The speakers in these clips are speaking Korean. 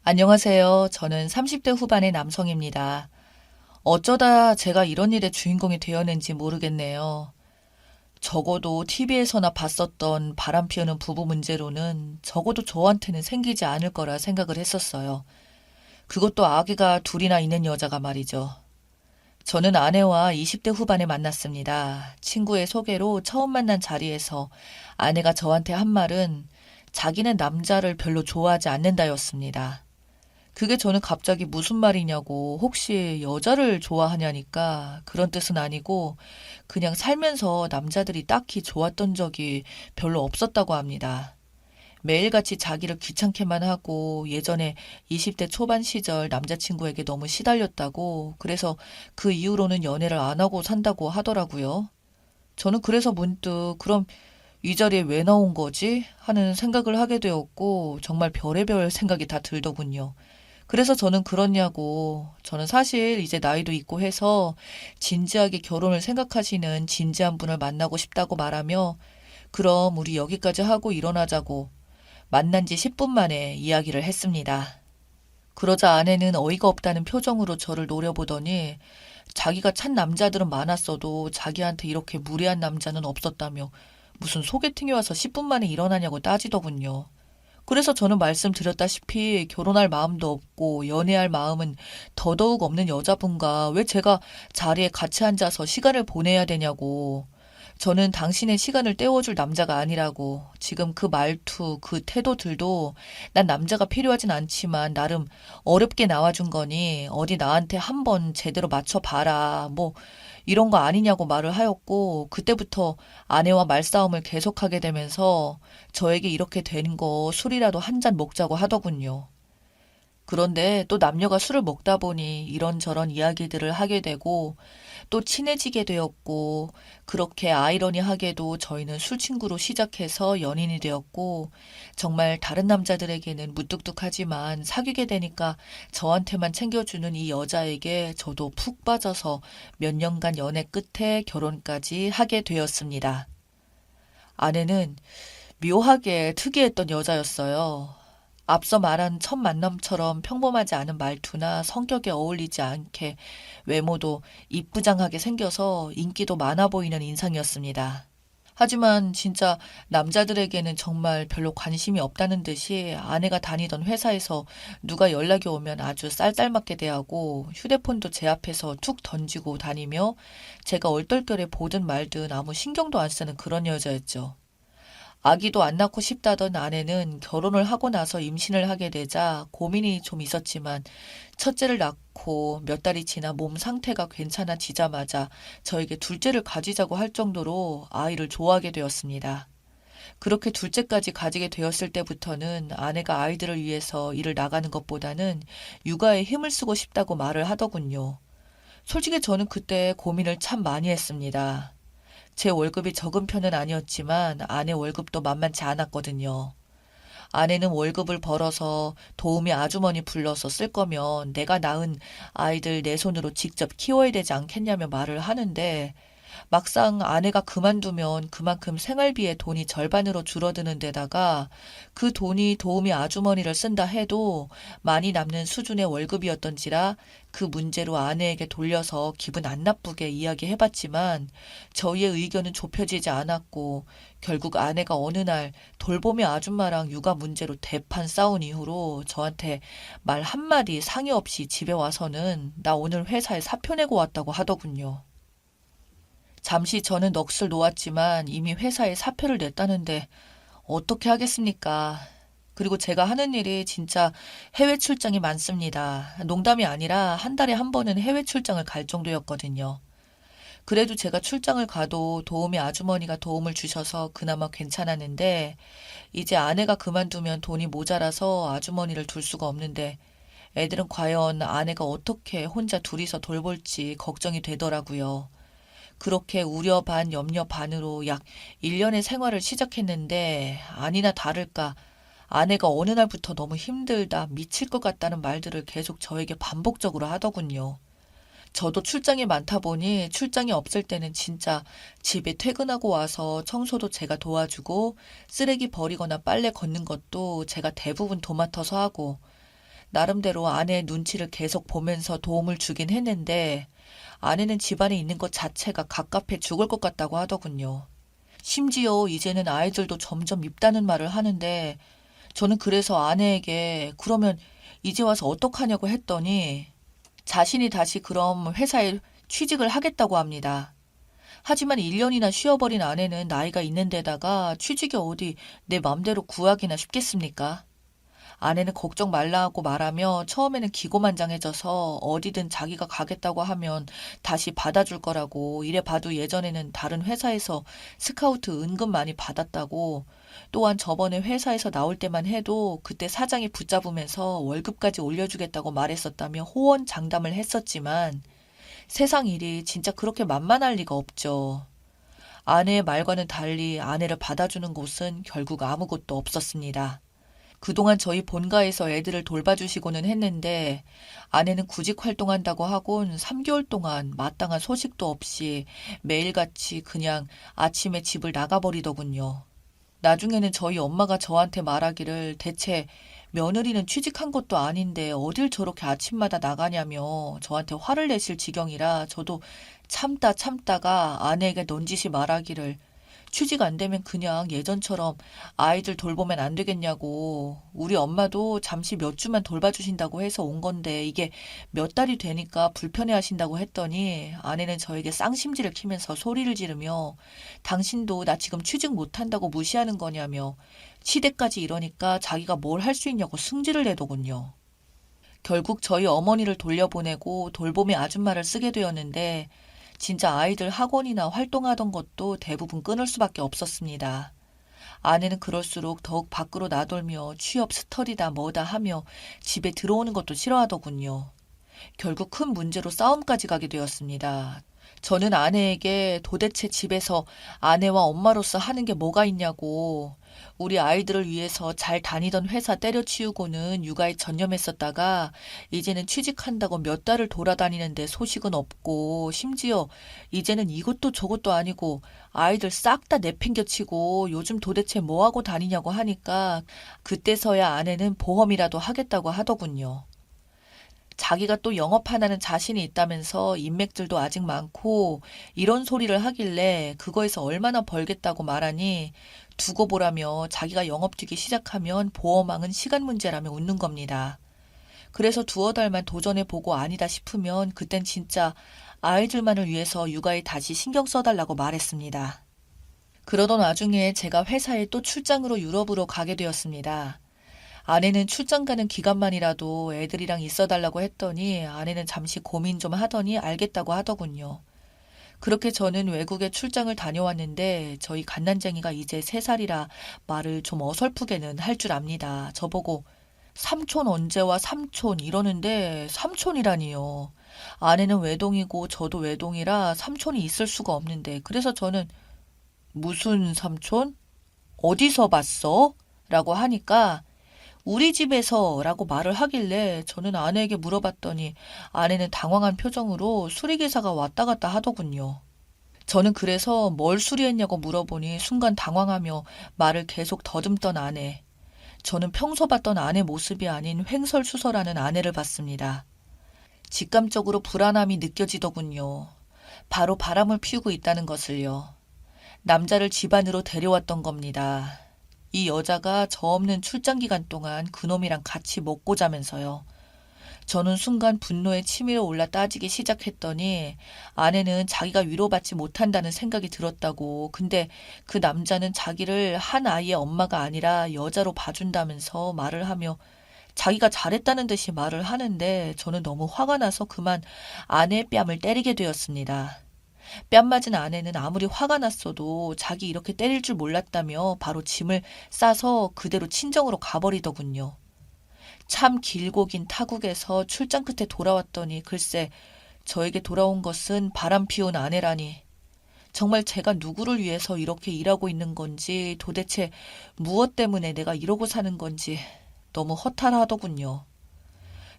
안녕하세요. 저는 30대 후반의 남성입니다. 어쩌다 제가 이런 일의 주인공이 되었는지 모르겠네요. 적어도 TV에서나 봤었던 바람 피우는 부부 문제로는 적어도 저한테는 생기지 않을 거라 생각을 했었어요. 그것도 아기가 둘이나 있는 여자가 말이죠. 저는 아내와 20대 후반에 만났습니다. 친구의 소개로 처음 만난 자리에서 아내가 저한테 한 말은 자기는 남자를 별로 좋아하지 않는다였습니다. 그게 저는 갑자기 무슨 말이냐고, 혹시 여자를 좋아하냐니까 그런 뜻은 아니고 그냥 살면서 남자들이 딱히 좋았던 적이 별로 없었다고 합니다. 매일같이 자기를 귀찮게만 하고 예전에 20대 초반 시절 남자친구에게 너무 시달렸다고, 그래서 그 이후로는 연애를 안 하고 산다고 하더라고요. 저는 그래서 문득 그럼 이 자리에 왜 나온 거지? 하는 생각을 하게 되었고, 정말 별의별 생각이 다 들더군요. 그래서 저는 그러냐고, 저는 사실 이제 나이도 있고 해서 진지하게 결혼을 생각하시는 진지한 분을 만나고 싶다고 말하며, 그럼 우리 여기까지 하고 일어나자고 만난 지 10분 만에 이야기를 했습니다. 그러자 아내는 어이가 없다는 표정으로 저를 노려보더니 자기가 찬 남자들은 많았어도 자기한테 이렇게 무례한 남자는 없었다며 무슨 소개팅에 와서 10분 만에 일어나냐고 따지더군요. 그래서 저는 말씀드렸다시피 결혼할 마음도 없고 연애할 마음은 더더욱 없는 여자분과 왜 제가 자리에 같이 앉아서 시간을 보내야 되냐고. 저는 당신의 시간을 때워줄 남자가 아니라고. 지금 그 말투, 그 태도들도 난 남자가 필요하진 않지만 나름 어렵게 나와준 거니 어디 나한테 한번 제대로 맞춰봐라. 뭐 이런 거 아니냐고 말을 하였고, 그때부터 아내와 말싸움을 계속하게 되면서 저에게 이렇게 된 거 술이라도 한 잔 먹자고 하더군요. 그런데 또 남녀가 술을 먹다 보니 이런저런 이야기들을 하게 되고 또 친해지게 되었고, 그렇게 아이러니하게도 저희는 술친구로 시작해서 연인이 되었고, 정말 다른 남자들에게는 무뚝뚝하지만 사귀게 되니까 저한테만 챙겨주는 이 여자에게 저도 푹 빠져서 몇 년간 연애 끝에 결혼까지 하게 되었습니다. 아내는 묘하게 특이했던 여자였어요. 앞서 말한 첫 만남처럼 평범하지 않은 말투나 성격에 어울리지 않게 외모도 이쁘장하게 생겨서 인기도 많아 보이는 인상이었습니다. 하지만 진짜 남자들에게는 정말 별로 관심이 없다는 듯이 아내가 다니던 회사에서 누가 연락이 오면 아주 쌀쌀맞게 대하고 휴대폰도 제 앞에서 툭 던지고 다니며 제가 얼떨결에 보든 말든 아무 신경도 안 쓰는 그런 여자였죠. 아기도 안 낳고 싶다던 아내는 결혼을 하고 나서 임신을 하게 되자 고민이 좀 있었지만 첫째를 낳고 몇 달이 지나 몸 상태가 괜찮아지자마자 저에게 둘째를 가지자고 할 정도로 아이를 좋아하게 되었습니다. 그렇게 둘째까지 가지게 되었을 때부터는 아내가 아이들을 위해서 일을 나가는 것보다는 육아에 힘을 쓰고 싶다고 말을 하더군요. 솔직히 저는 그때 고민을 참 많이 했습니다. 제 월급이 적은 편은 아니었지만 아내 월급도 만만치 않았거든요. 아내는 월급을 벌어서 도우미 아주머니 불러서 쓸 거면 내가 낳은 아이들 내 손으로 직접 키워야 되지 않겠냐며 말을 하는데, 막상 아내가 그만두면 그만큼 생활비의 돈이 절반으로 줄어드는 데다가 그 돈이 도우미 아주머니를 쓴다 해도 많이 남는 수준의 월급이었던지라 그 문제로 아내에게 돌려서 기분 안 나쁘게 이야기해봤지만 저희의 의견은 좁혀지지 않았고, 결국 아내가 어느 날 돌보미 아줌마랑 육아 문제로 대판 싸운 이후로 저한테 말 한마디 상의 없이 집에 와서는 나 오늘 회사에 사표 내고 왔다고 하더군요. 잠시 저는 넋을 놓았지만 이미 회사에 사표를 냈다는데 어떻게 하겠습니까? 그리고 제가 하는 일이 진짜 해외 출장이 많습니다. 농담이 아니라 한 달에 한 번은 해외 출장을 갈 정도였거든요. 그래도 제가 출장을 가도 도우미 아주머니가 도움을 주셔서 그나마 괜찮았는데, 이제 아내가 그만두면 돈이 모자라서 아주머니를 둘 수가 없는데 애들은 과연 아내가 어떻게 혼자 둘이서 돌볼지 걱정이 되더라고요. 그렇게 우려 반 염려 반으로 약 1년의 생활을 시작했는데 아니나 다를까 아내가 어느 날부터 너무 힘들다, 미칠 것 같다는 말들을 계속 저에게 반복적으로 하더군요. 저도 출장이 많다 보니 출장이 없을 때는 진짜 집에 퇴근하고 와서 청소도 제가 도와주고 쓰레기 버리거나 빨래 걷는 것도 제가 대부분 도맡아서 하고, 나름대로 아내의 눈치를 계속 보면서 도움을 주긴 했는데 아내는 집안에 있는 것 자체가 갑갑해 죽을 것 같다고 하더군요. 심지어 이제는 아이들도 점점 밉다는 말을 하는데 저는 그래서 아내에게 그러면 이제 와서 어떡하냐고 했더니 자신이 다시 그럼 회사에 취직을 하겠다고 합니다. 하지만 1년이나 쉬어버린 아내는 나이가 있는 데다가 취직이 어디 내 맘대로 구하기나 쉽겠습니까? 아내는 걱정 말라 하고 말하며 처음에는 기고만장해져서 어디든 자기가 가겠다고 하면 다시 받아줄 거라고 이래 봐도 예전에는 다른 회사에서 스카우트 은근 많이 받았다고 또한 저번에 회사에서 나올 때만 해도 그때 사장이 붙잡으면서 월급까지 올려주겠다고 말했었다며 호언장담을 했었지만 세상 일이 진짜 그렇게 만만할 리가 없죠. 아내의 말과는 달리 아내를 받아주는 곳은 결국 아무것도 없었습니다. 그동안 저희 본가에서 애들을 돌봐주시고는 했는데 아내는 구직 활동한다고 하곤 3개월 동안 마땅한 소식도 없이 매일같이 그냥 아침에 집을 나가버리더군요. 나중에는 저희 엄마가 저한테 말하기를 대체 며느리는 취직한 것도 아닌데 어딜 저렇게 아침마다 나가냐며 저한테 화를 내실 지경이라 저도 참다가 아내에게 넌지시 말하기를 취직 안 되면 그냥 예전처럼 아이들 돌보면 안 되겠냐고. 우리 엄마도 잠시 몇 주만 돌봐주신다고 해서 온 건데 이게 몇 달이 되니까 불편해 하신다고 했더니 아내는 저에게 쌍심지를 키면서 소리를 지르며 당신도 나 지금 취직 못한다고 무시하는 거냐며 시댁까지 이러니까 자기가 뭘 할 수 있냐고 승질을 내더군요. 결국 저희 어머니를 돌려보내고 돌봄의 아줌마를 쓰게 되었는데 진짜 아이들 학원이나 활동하던 것도 대부분 끊을 수밖에 없었습니다. 아내는 그럴수록 더욱 밖으로 나돌며 취업 스터디다 뭐다 하며 집에 들어오는 것도 싫어하더군요. 결국 큰 문제로 싸움까지 가게 되었습니다. 저는 아내에게 도대체 집에서 아내와 엄마로서 하는 게 뭐가 있냐고 우리 아이들을 위해서 잘 다니던 회사 때려치우고는 육아에 전념했었다가 이제는 취직한다고 몇 달을 돌아다니는데 소식은 없고 심지어 이제는 이것도 저것도 아니고 아이들 싹 다 내팽겨치고 요즘 도대체 뭐하고 다니냐고 하니까 그때서야 아내는 보험이라도 하겠다고 하더군요. 자기가 또 영업 하나는 자신이 있다면서 인맥들도 아직 많고 이런 소리를 하길래 그거에서 얼마나 벌겠다고 말하니 두고 보라며 자기가 영업직이 시작하면 보험왕은 시간 문제라며 웃는 겁니다. 그래서 두어 달만 도전해보고 아니다 싶으면 그땐 진짜 아이들만을 위해서 육아에 다시 신경 써달라고 말했습니다. 그러던 와중에 제가 회사에 또 출장으로 유럽으로 가게 되었습니다. 아내는 출장 가는 기간만이라도 애들이랑 있어달라고 했더니 아내는 잠시 고민 좀 하더니 알겠다고 하더군요. 그렇게 저는 외국에 출장을 다녀왔는데 저희 갓난쟁이가 이제 3살이라 말을 좀 어설프게는 할 줄 압니다. 저보고 삼촌 언제 와 삼촌 이러는데 삼촌이라니요. 아내는 외동이고 저도 외동이라 삼촌이 있을 수가 없는데 그래서 저는 무슨 삼촌? 어디서 봤어? 라고 하니까 우리 집에서 라고 말을 하길래 저는 아내에게 물어봤더니 아내는 당황한 표정으로 수리기사가 왔다 갔다 하더군요. 저는 그래서 뭘 수리했냐고 물어보니 순간 당황하며 말을 계속 더듬던 아내. 저는 평소 봤던 아내 모습이 아닌 횡설수설하는 아내를 봤습니다. 직감적으로 불안함이 느껴지더군요. 바로 바람을 피우고 있다는 것을요. 남자를 집안으로 데려왔던 겁니다. 이 여자가 저 없는 출장 기간 동안 그놈이랑 같이 먹고 자면서요. 저는 순간 분노에 치밀어 올라 따지기 시작했더니 아내는 자기가 위로받지 못한다는 생각이 들었다고 근데 그 남자는 자기를 한 아이의 엄마가 아니라 여자로 봐준다면서 말을 하며 자기가 잘했다는 듯이 말을 하는데 저는 너무 화가 나서 그만 아내의 뺨을 때리게 되었습니다. 뺨 맞은 아내는 아무리 화가 났어도 자기 이렇게 때릴 줄 몰랐다며 바로 짐을 싸서 그대로 친정으로 가버리더군요. 참 길고 긴 타국에서 출장 끝에 돌아왔더니 글쎄 저에게 돌아온 것은 바람 피운 아내라니. 정말 제가 누구를 위해서 이렇게 일하고 있는 건지 도대체 무엇 때문에 내가 이러고 사는 건지 너무 허탈하더군요.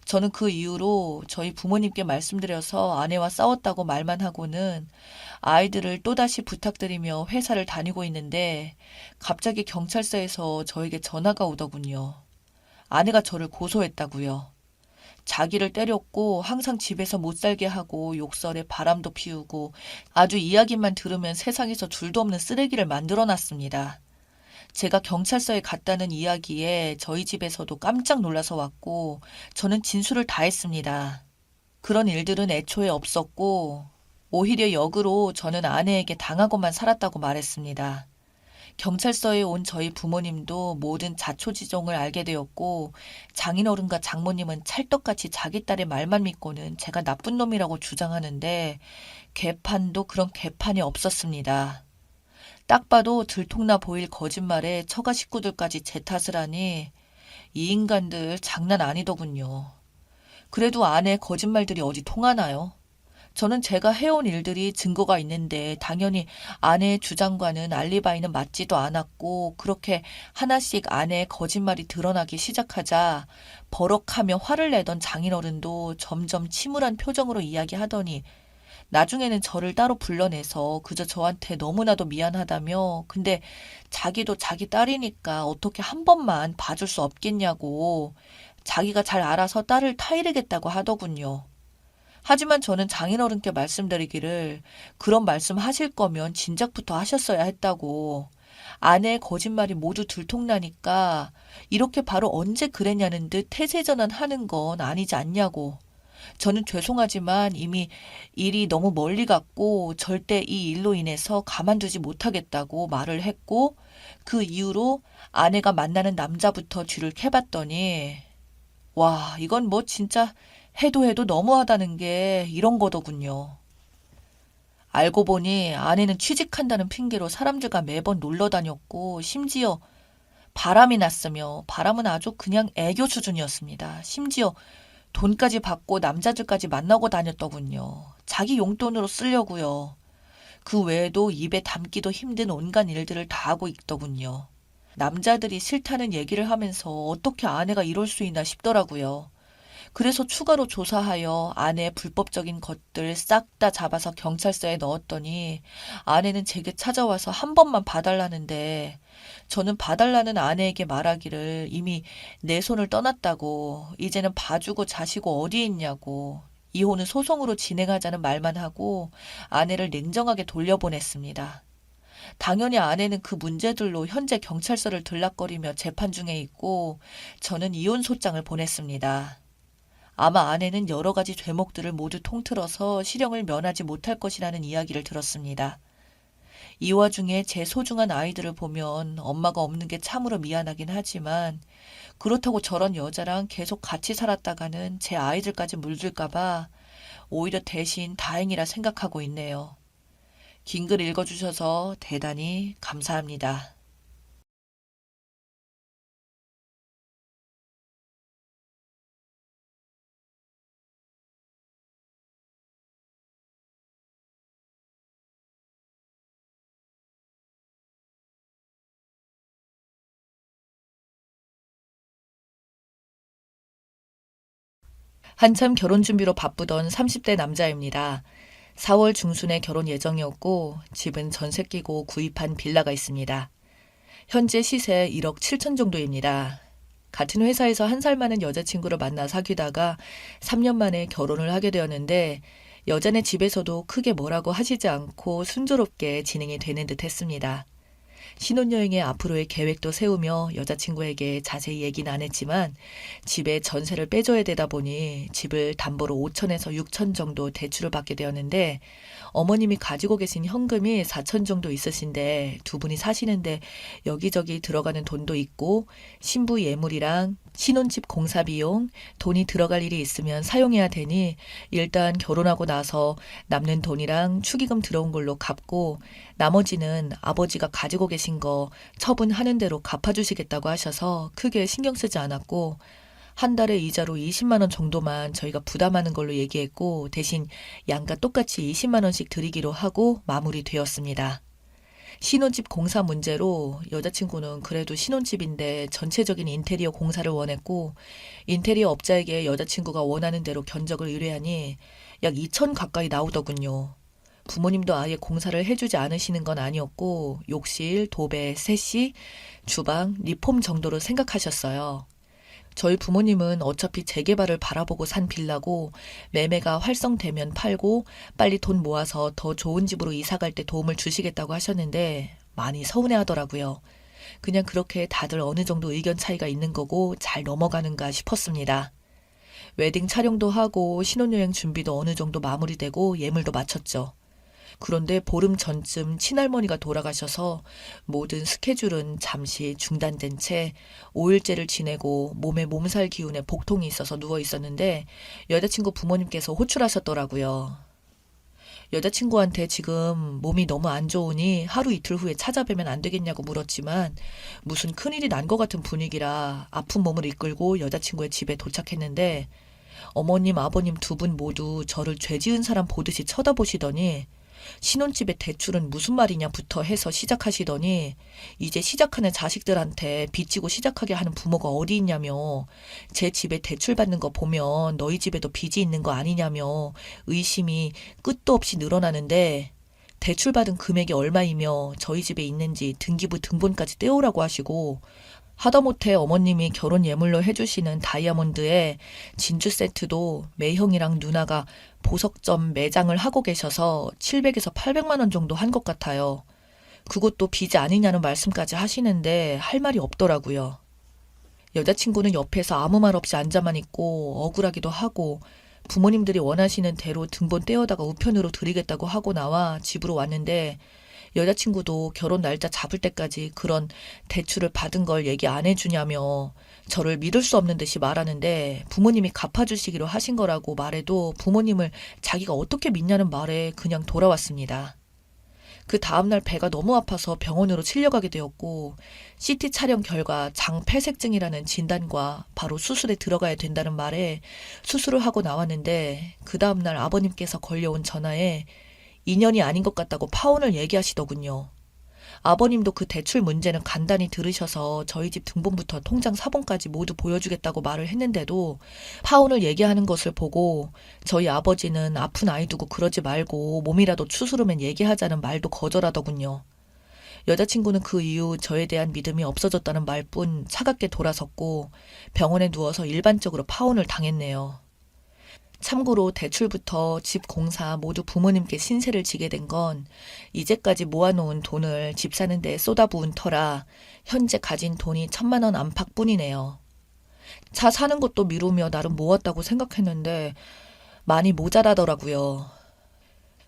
저는 그 이후로 저희 부모님께 말씀드려서 아내와 싸웠다고 말만 하고는 아이들을 또다시 부탁드리며 회사를 다니고 있는데 갑자기 경찰서에서 저에게 전화가 오더군요. 아내가 저를 고소했다고요. 자기를 때렸고 항상 집에서 못 살게 하고 욕설에 바람도 피우고 아주 이야기만 들으면 세상에서 둘도 없는 쓰레기를 만들어 놨습니다. 제가 경찰서에 갔다는 이야기에 저희 집에서도 깜짝 놀라서 왔고 저는 진술을 다 했습니다. 그런 일들은 애초에 없었고 오히려 역으로 저는 아내에게 당하고만 살았다고 말했습니다. 경찰서에 온 저희 부모님도 모든 자초지종을 알게 되었고 장인어른과 장모님은 찰떡같이 자기 딸의 말만 믿고는 제가 나쁜 놈이라고 주장하는데 개판도 그런 개판이 없었습니다. 딱 봐도 들통나 보일 거짓말에 처가 식구들까지 제 탓을 하니 이 인간들 장난 아니더군요. 그래도 아내 거짓말들이 어디 통하나요? 저는 제가 해온 일들이 증거가 있는데 당연히 아내의 주장과는 알리바이는 맞지도 않았고 그렇게 하나씩 아내의 거짓말이 드러나기 시작하자 버럭하며 화를 내던 장인어른도 점점 침울한 표정으로 이야기하더니 나중에는 저를 따로 불러내서 그저 저한테 너무나도 미안하다며 근데 자기도 자기 딸이니까 어떻게 한 번만 봐줄 수 없겠냐고 자기가 잘 알아서 딸을 타이르겠다고 하더군요. 하지만 저는 장인어른께 말씀드리기를 그런 말씀 하실 거면 진작부터 하셨어야 했다고. 아내의 거짓말이 모두 들통나니까 이렇게 바로 언제 그랬냐는 듯 태세전환하는 건 아니지 않냐고. 저는 죄송하지만 이미 일이 너무 멀리 갔고 절대 이 일로 인해서 가만두지 못하겠다고 말을 했고 그 이후로 아내가 만나는 남자부터 뒤를 캐봤더니 와, 이건 뭐 진짜 해도 너무하다는 게 이런 거더군요. 알고 보니 아내는 취직한다는 핑계로 사람들과 매번 놀러 다녔고 심지어 바람이 났으며 바람은 아주 그냥 애교 수준이었습니다. 심지어 돈까지 받고 남자들까지 만나고 다녔더군요. 자기 용돈으로 쓰려고요. 그 외에도 입에 담기도 힘든 온갖 일들을 다 하고 있더군요. 남자들이 싫다는 얘기를 하면서 어떻게 아내가 이럴 수 있나 싶더라고요. 그래서 추가로 조사하여 아내의 불법적인 것들 싹 다 잡아서 경찰서에 넣었더니 아내는 제게 찾아와서 한 번만 봐달라는데 저는 봐달라는 아내에게 말하기를 이미 내 손을 떠났다고 이제는 봐주고 자시고 어디에 있냐고 이혼은 소송으로 진행하자는 말만 하고 아내를 냉정하게 돌려보냈습니다. 당연히 아내는 그 문제들로 현재 경찰서를 들락거리며 재판 중에 있고 저는 이혼 소장을 보냈습니다. 아마 아내는 여러 가지 죄목들을 모두 통틀어서 실형을 면하지 못할 것이라는 이야기를 들었습니다. 이 와중에 제 소중한 아이들을 보면 엄마가 없는 게 참으로 미안하긴 하지만 그렇다고 저런 여자랑 계속 같이 살았다가는 제 아이들까지 물들까봐 오히려 대신 다행이라 생각하고 있네요. 긴 글 읽어주셔서 대단히 감사합니다. 한참 결혼 준비로 바쁘던 30대 남자입니다. 4월 중순에 결혼 예정이었고 집은 전세 끼고 구입한 빌라가 있습니다. 현재 시세 1억 7천 정도입니다. 같은 회사에서 한 살 많은 여자친구를 만나 사귀다가 3년 만에 결혼을 하게 되었는데 여자네 집에서도 크게 뭐라고 하시지 않고 순조롭게 진행이 되는 듯 했습니다. 신혼여행의 앞으로의 계획도 세우며 여자친구에게 자세히 얘기는 안 했지만 집에 전세를 빼줘야 되다 보니 집을 담보로 5천에서 6천 정도 대출을 받게 되었는데 어머님이 가지고 계신 현금이 4천 정도 있으신데 두 분이 사시는데 여기저기 들어가는 돈도 있고 신부 예물이랑 신혼집 공사 비용, 돈이 들어갈 일이 있으면 사용해야 되니 일단 결혼하고 나서 남는 돈이랑 축의금 들어온 걸로 갚고 나머지는 아버지가 가지고 계신 거 처분하는 대로 갚아주시겠다고 하셔서 크게 신경 쓰지 않았고 한 달에 이자로 20만 원 정도만 저희가 부담하는 걸로 얘기했고 대신 양가 똑같이 20만 원씩 드리기로 하고 마무리되었습니다. 신혼집 공사 문제로 여자친구는 그래도 신혼집인데 전체적인 인테리어 공사를 원했고 인테리어 업자에게 여자친구가 원하는 대로 견적을 의뢰하니 약 2천 가까이 나오더군요. 부모님도 아예 공사를 해주지 않으시는 건 아니었고 욕실, 도배, 세시, 주방, 리폼 정도로 생각하셨어요. 저희 부모님은 어차피 재개발을 바라보고 산 빌라고 매매가 활성되면 팔고 빨리 돈 모아서 더 좋은 집으로 이사 갈 때 도움을 주시겠다고 하셨는데 많이 서운해 하더라고요. 그냥 그렇게 다들 어느 정도 의견 차이가 있는 거고 잘 넘어가는가 싶었습니다. 웨딩 촬영도 하고 신혼여행 준비도 어느 정도 마무리되고 예물도 마쳤죠. 그런데 보름 전쯤 친할머니가 돌아가셔서 모든 스케줄은 잠시 중단된 채 5일째를 지내고 몸에 몸살 기운에 복통이 있어서 누워 있었는데 여자친구 부모님께서 호출하셨더라고요. 여자친구한테 지금 몸이 너무 안 좋으니 하루 이틀 후에 찾아뵈면 안 되겠냐고 물었지만 무슨 큰일이 난 것 같은 분위기라 아픈 몸을 이끌고 여자친구의 집에 도착했는데 어머님, 아버님 두 분 모두 저를 죄 지은 사람 보듯이 쳐다보시더니 신혼집에 대출은 무슨 말이냐부터 해서 시작하시더니 이제 시작하는 자식들한테 빚지고 시작하게 하는 부모가 어디 있냐며 제 집에 대출 받는 거 보면 너희 집에도 빚이 있는 거 아니냐며 의심이 끝도 없이 늘어나는데 대출받은 금액이 얼마이며 저희 집에 있는지 등기부 등본까지 떼오라고 하시고 하다못해 어머님이 결혼 예물로 해주시는 다이아몬드에 진주 세트도 매형이랑 누나가 보석점 매장을 하고 계셔서 700에서 800만 원 정도 한 것 같아요. 그것도 빚이 아니냐는 말씀까지 하시는데 할 말이 없더라고요. 여자친구는 옆에서 아무 말 없이 앉아만 있고 억울하기도 하고 부모님들이 원하시는 대로 등본 떼어다가 우편으로 드리겠다고 하고 나와 집으로 왔는데 여자친구도 결혼 날짜 잡을 때까지 그런 대출을 받은 걸 얘기 안 해주냐며 저를 믿을 수 없는 듯이 말하는데 부모님이 갚아주시기로 하신 거라고 말해도 부모님을 자기가 어떻게 믿냐는 말에 그냥 돌아왔습니다. 그 다음날 배가 너무 아파서 병원으로 실려가게 되었고 CT 촬영 결과 장폐색증이라는 진단과 바로 수술에 들어가야 된다는 말에 수술을 하고 나왔는데 그 다음날 아버님께서 걸려온 전화에 인연이 아닌 것 같다고 파혼을 얘기하시더군요. 아버님도 그 대출 문제는 간단히 들으셔서 저희 집 등본부터 통장 사본까지 모두 보여주겠다고 말을 했는데도 파혼을 얘기하는 것을 보고 저희 아버지는 아픈 아이 두고 그러지 말고 몸이라도 추스르면 얘기하자는 말도 거절하더군요. 여자친구는 그 이후 저에 대한 믿음이 없어졌다는 말뿐 차갑게 돌아섰고 병원에 누워서 일반적으로 파혼을 당했네요. 참고로 대출부터 집 공사 모두 부모님께 신세를 지게 된 건 이제까지 모아놓은 돈을 집 사는 데 쏟아부은 터라 현재 가진 돈이 1,000만 원 안팎뿐이네요. 차 사는 것도 미루며 나름 모았다고 생각했는데 많이 모자라더라고요.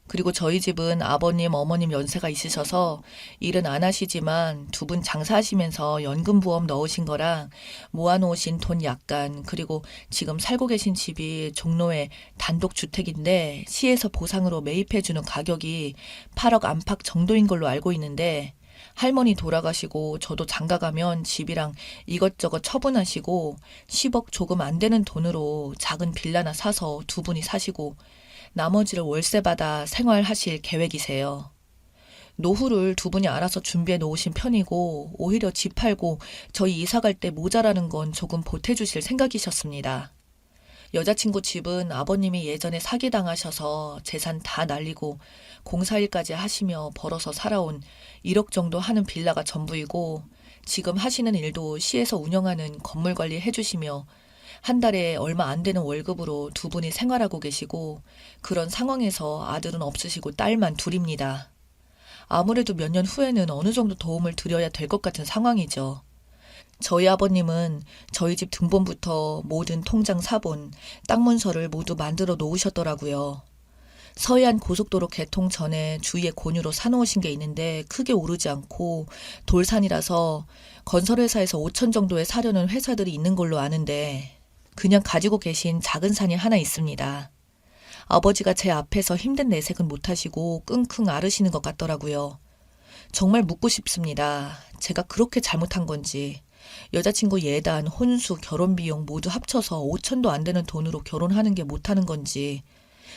그리고 저희 집은 아버님, 어머님 연세가 있으셔서 일은 안 하시지만 두 분 장사하시면서 연금보험 넣으신 거랑 모아놓으신 돈 약간 그리고 지금 살고 계신 집이 종로에 단독주택인데 시에서 보상으로 매입해주는 가격이 8억 안팎 정도인 걸로 알고 있는데 할머니 돌아가시고 저도 장가가면 집이랑 이것저것 처분하시고 10억 조금 안 되는 돈으로 작은 빌라나 사서 두 분이 사시고 나머지를 월세 받아 생활하실 계획이세요. 노후를 두 분이 알아서 준비해 놓으신 편이고 오히려 집 팔고 저희 이사 갈 때 모자라는 건 조금 보태주실 생각이셨습니다. 여자친구 집은 아버님이 예전에 사기당하셔서 재산 다 날리고 공사일까지 하시며 벌어서 살아온 1억 정도 하는 빌라가 전부이고 지금 하시는 일도 시에서 운영하는 건물 관리 해주시며 한 달에 얼마 안 되는 월급으로 두 분이 생활하고 계시고 그런 상황에서 아들은 없으시고 딸만 둘입니다. 아무래도 몇 년 후에는 어느 정도 도움을 드려야 될 것 같은 상황이죠. 저희 아버님은 저희 집 등본부터 모든 통장 사본, 땅 문서를 모두 만들어 놓으셨더라고요. 서해안 고속도로 개통 전에 주위에 권유로 사놓으신 게 있는데 크게 오르지 않고 돌산이라서 건설회사에서 5천 정도에 사려는 회사들이 있는 걸로 아는데 그냥 가지고 계신 작은 산이 하나 있습니다. 아버지가 제 앞에서 힘든 내색은 못하시고 끙끙 앓으시는 것 같더라고요. 정말 묻고 싶습니다. 제가 그렇게 잘못한 건지. 여자친구 예단, 혼수, 결혼비용 모두 합쳐서 5천도 안 되는 돈으로 결혼하는 게 못하는 건지.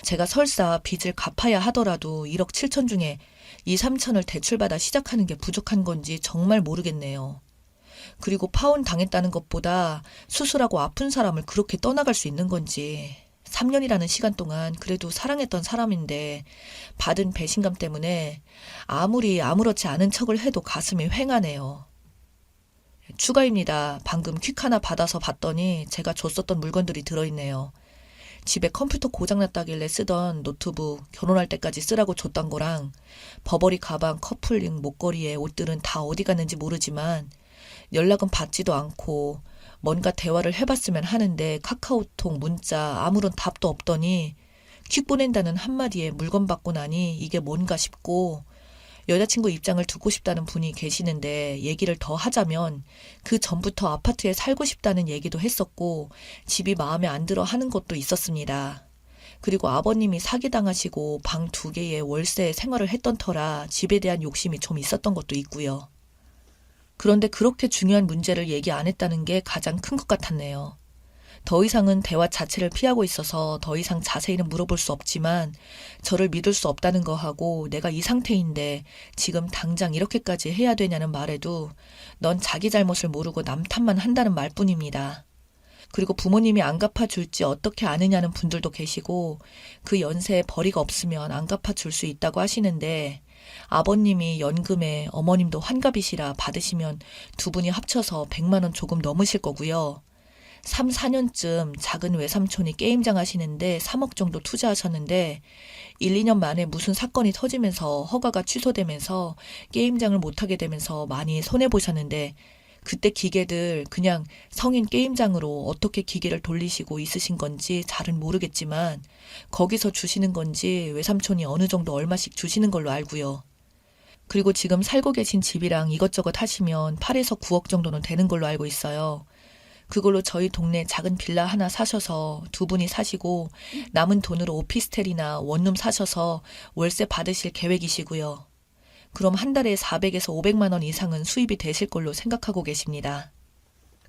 제가 설사 빚을 갚아야 하더라도 1억 7천 중에 2, 3천을 대출받아 시작하는 게 부족한 건지 정말 모르겠네요. 그리고 파혼 당했다는 것보다 수술하고 아픈 사람을 그렇게 떠나갈 수 있는 건지 3년이라는 시간 동안 그래도 사랑했던 사람인데 받은 배신감 때문에 아무리 아무렇지 않은 척을 해도 가슴이 휑하네요. 추가입니다. 방금 퀵 하나 받아서 봤더니 제가 줬었던 물건들이 들어있네요. 집에 컴퓨터 고장났다길래 쓰던 노트북, 결혼할 때까지 쓰라고 줬던 거랑 버버리 가방, 커플링, 목걸이에 옷들은 다 어디 갔는지 모르지만 연락은 받지도 않고 뭔가 대화를 해봤으면 하는데 카카오톡, 문자 아무런 답도 없더니 퀵 보낸다는 한마디에 물건 받고 나니 이게 뭔가 싶고 여자친구 입장을 듣고 싶다는 분이 계시는데 얘기를 더 하자면 그 전부터 아파트에 살고 싶다는 얘기도 했었고 집이 마음에 안 들어 하는 것도 있었습니다. 그리고 아버님이 사기당하시고 방 2개에 월세 생활을 했던 터라 집에 대한 욕심이 좀 있었던 것도 있고요. 그런데 그렇게 중요한 문제를 얘기 안 했다는 게 가장 큰 것 같았네요. 더 이상은 대화 자체를 피하고 있어서 더 이상 자세히는 물어볼 수 없지만 저를 믿을 수 없다는 거하고 내가 이 상태인데 지금 당장 이렇게까지 해야 되냐는 말에도 넌 자기 잘못을 모르고 남 탓만 한다는 말뿐입니다. 그리고 부모님이 안 갚아줄지 어떻게 아느냐는 분들도 계시고 그 연세에 벌이가 없으면 안 갚아줄 수 있다고 하시는데 아버님이 연금에 어머님도 환갑이시라 받으시면 두 분이 합쳐서 100만 원 조금 넘으실 거고요. 3, 4년쯤 작은 외삼촌이 게임장 하시는데 3억 정도 투자하셨는데 1, 2년 만에 무슨 사건이 터지면서 허가가 취소되면서 게임장을 못하게 되면서 많이 손해보셨는데 그때 기계들 그냥 성인 게임장으로 어떻게 기계를 돌리시고 있으신 건지 잘은 모르겠지만 거기서 주시는 건지 외삼촌이 어느 정도 얼마씩 주시는 걸로 알고요. 그리고 지금 살고 계신 집이랑 이것저것 하시면 8에서 9억 정도는 되는 걸로 알고 있어요. 그걸로 저희 동네 작은 빌라 하나 사셔서 두 분이 사시고 남은 돈으로 오피스텔이나 원룸 사셔서 월세 받으실 계획이시고요. 그럼 한 달에 400에서 500만 원 이상은 수입이 되실 걸로 생각하고 계십니다.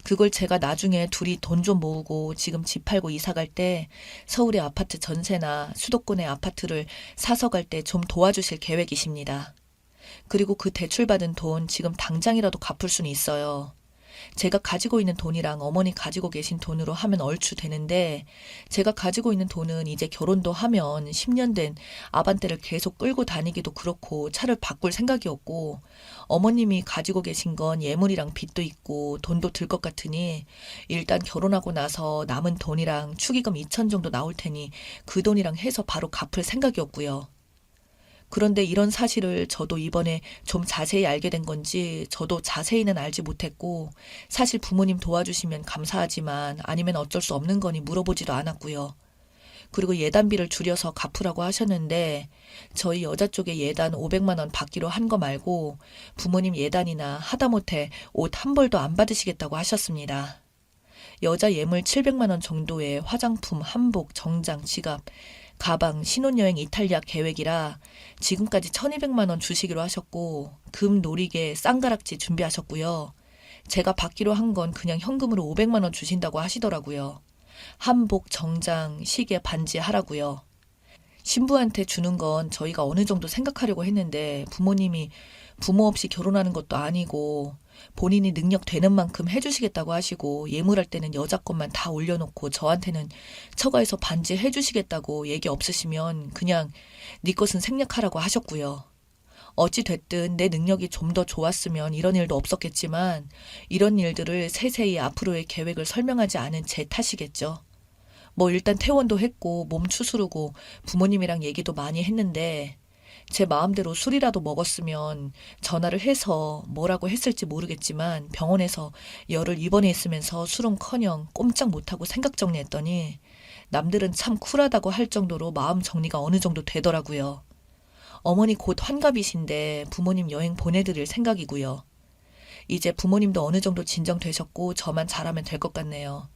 그걸 제가 나중에 둘이 돈 좀 모으고 지금 집 팔고 이사 갈 때 서울의 아파트 전세나 수도권의 아파트를 사서 갈 때 좀 도와주실 계획이십니다. 그리고 그 대출받은 돈 지금 당장이라도 갚을 수는 있어요. 제가 가지고 있는 돈이랑 어머니 가지고 계신 돈으로 하면 얼추 되는데 제가 가지고 있는 돈은 이제 결혼도 하면 10년 된 아반떼를 계속 끌고 다니기도 그렇고 차를 바꿀 생각이었고 어머님이 가지고 계신 건 예물이랑 빚도 있고 돈도 들 것 같으니 일단 결혼하고 나서 남은 돈이랑 축의금 2천 정도 나올 테니 그 돈이랑 해서 바로 갚을 생각이었고요. 그런데 이런 사실을 저도 이번에 좀 자세히 알게 된 건지 저도 자세히는 알지 못했고 사실 부모님 도와주시면 감사하지만 아니면 어쩔 수 없는 거니 물어보지도 않았고요. 그리고 예단비를 줄여서 갚으라고 하셨는데 저희 여자 쪽에 예단 500만 원 받기로 한 거 말고 부모님 예단이나 하다못해 옷 한 벌도 안 받으시겠다고 하셨습니다. 여자 예물 700만 원 정도의 화장품, 한복, 정장, 지갑, 가방, 신혼여행 이탈리아 계획이라 지금까지 1200만 원 주시기로 하셨고 금 놀이개 쌍가락지 준비하셨고요. 제가 받기로 한 건 그냥 현금으로 500만 원 주신다고 하시더라고요. 한복, 정장, 시계, 반지 하라고요. 신부한테 주는 건 저희가 어느 정도 생각하려고 했는데 부모님이 부모 없이 결혼하는 것도 아니고 본인이 능력 되는 만큼 해주시겠다고 하시고 예물할 때는 여자 것만 다 올려놓고 저한테는 처가에서 반지 해주시겠다고 얘기 없으시면 그냥 네 것은 생략하라고 하셨고요. 어찌 됐든 내 능력이 좀 더 좋았으면 이런 일도 없었겠지만 이런 일들을 세세히 앞으로의 계획을 설명하지 않은 제 탓이겠죠. 뭐 일단 퇴원도 했고 몸 추스르고 부모님이랑 얘기도 많이 했는데 제 마음대로 술이라도 먹었으면 전화를 해서 뭐라고 했을지 모르겠지만 병원에서 열흘 입원해 있으면서 술은커녕 꼼짝 못하고 생각 정리했더니 남들은 참 쿨하다고 할 정도로 마음 정리가 어느 정도 되더라고요. 어머니 곧 환갑이신데 부모님 여행 보내드릴 생각이고요. 이제 부모님도 어느 정도 진정되셨고 저만 잘하면 될 것 같네요.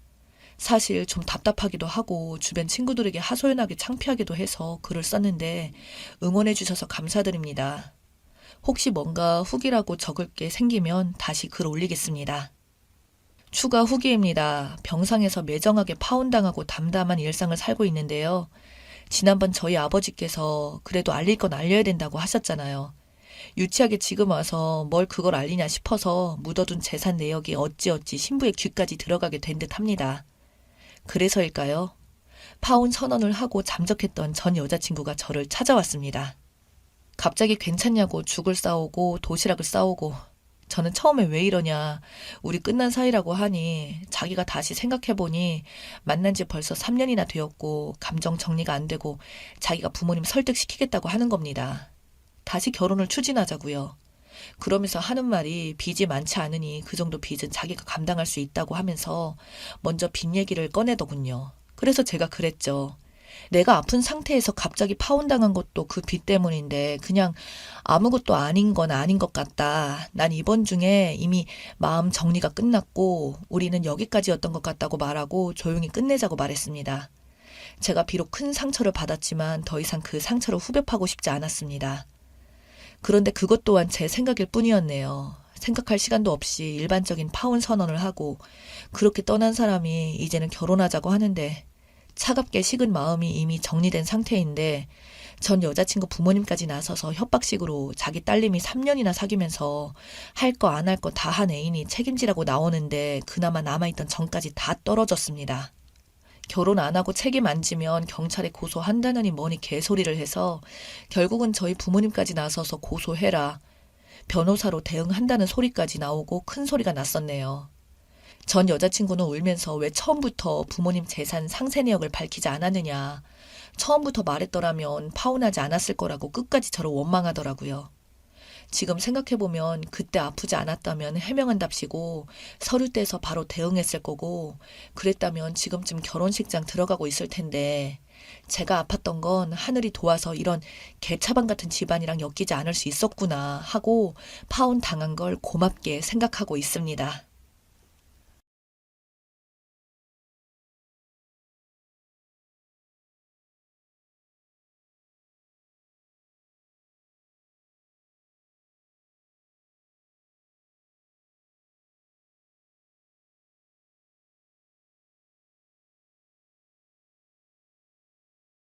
사실 좀 답답하기도 하고 주변 친구들에게 하소연하기 창피하기도 해서 글을 썼는데 응원해 주셔서 감사드립니다. 혹시 뭔가 후기라고 적을 게 생기면 다시 글 올리겠습니다. 추가 후기입니다. 병상에서 매정하게 파혼당하고 담담한 일상을 살고 있는데요. 지난번 저희 아버지께서 그래도 알릴 건 알려야 된다고 하셨잖아요. 유치하게 지금 와서 뭘 그걸 알리냐 싶어서 묻어둔 재산 내역이 어찌어찌 신부의 귀까지 들어가게 된 듯 합니다. 그래서일까요? 파혼 선언을 하고 잠적했던 전 여자친구가 저를 찾아왔습니다. 갑자기 괜찮냐고 죽을 싸오고 도시락을 싸오고 저는 처음에 왜 이러냐, 우리 끝난 사이라고 하니 자기가 다시 생각해보니 만난 지 벌써 3년이나 되었고 감정 정리가 안 되고 자기가 부모님 설득시키겠다고 하는 겁니다. 다시 결혼을 추진하자고요. 그러면서 하는 말이 빚이 많지 않으니 그 정도 빚은 자기가 감당할 수 있다고 하면서 먼저 빚 얘기를 꺼내더군요. 그래서 제가 그랬죠. 내가 아픈 상태에서 갑자기 파혼당한 것도 그 빚 때문인데 그냥 아무것도 아닌 건 아닌 것 같다. 난 이번 중에 이미 마음 정리가 끝났고 우리는 여기까지였던 것 같다고 말하고 조용히 끝내자고 말했습니다. 제가 비록 큰 상처를 받았지만 더 이상 그 상처를 후벼파고 싶지 않았습니다. 그런데 그것 또한 제 생각일 뿐이었네요. 생각할 시간도 없이 일반적인 파혼 선언을 하고 그렇게 떠난 사람이 이제는 결혼하자고 하는데 차갑게 식은 마음이 이미 정리된 상태인데 전 여자친구 부모님까지 나서서 협박식으로 자기 딸님이 3년이나 사귀면서 할 거 안 할 거 다 한 애인이 책임지라고 나오는데 그나마 남아있던 정까지 다 떨어졌습니다. 결혼 안 하고 책임 안 지면 경찰에 고소한다느니 뭐니 개소리를 해서 결국은 저희 부모님까지 나서서 고소해라. 변호사로 대응한다는 소리까지 나오고 큰 소리가 났었네요. 전 여자친구는 울면서 왜 처음부터 부모님 재산 상세 내역을 밝히지 않았느냐. 처음부터 말했더라면 파혼하지 않았을 거라고 끝까지 저를 원망하더라고요. 지금 생각해보면 그때 아프지 않았다면 해명한답시고 서류 떼서 바로 대응했을 거고 그랬다면 지금쯤 결혼식장 들어가고 있을 텐데 제가 아팠던 건 하늘이 도와서 이런 개차반 같은 집안이랑 엮이지 않을 수 있었구나 하고 파혼 당한 걸 고맙게 생각하고 있습니다.